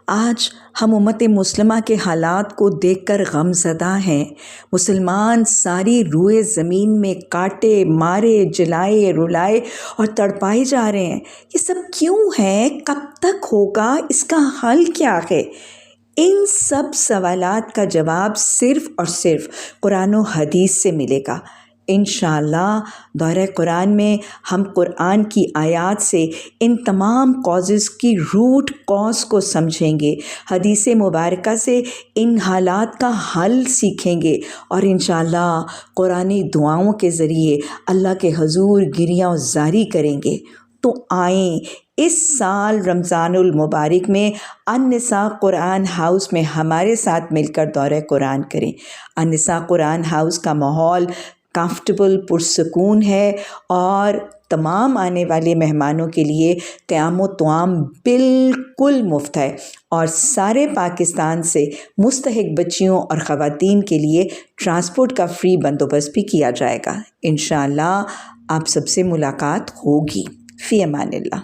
آج ہم امت مسلمہ کے حالات کو دیکھ کر غم زدہ ہیں۔ مسلمان ساری روئے زمین میں کاٹے مارے جلائے رلائے اور تڑپائے جا رہے ہیں۔ یہ سب کیوں ہے؟ کب تک ہوگا؟ اس کا حل کیا ہے؟ ان سب سوالات کا جواب صرف اور صرف قرآن و حدیث سے ملے گا۔ انشاءاللہ دورہ قرآن میں ہم قرآن کی آیات سے ان تمام کازز کی روٹ کاز کو سمجھیں گے، حدیث مبارکہ سے ان حالات کا حل سیکھیں گے اور انشاءاللہ قرآنی دعاؤں کے ذریعے اللہ کے حضور گریہ و زاری کریں گے۔ تو آئیں اس سال رمضان المبارک میں النساء قرآن ہاؤس میں ہمارے ساتھ مل کر دورہ قرآن کریں۔ النساء قرآن ہاؤس کا ماحول کمفرٹیبل پرسکون ہے اور تمام آنے والے مہمانوں کے لیے قیام و طعام بالکل مفت ہے، اور سارے پاکستان سے مستحق بچیوں اور خواتین کے لیے ٹرانسپورٹ کا فری بندوبست بھی کیا جائے گا۔ انشاءاللہ آپ سب سے ملاقات ہوگی۔ فی امان اللہ۔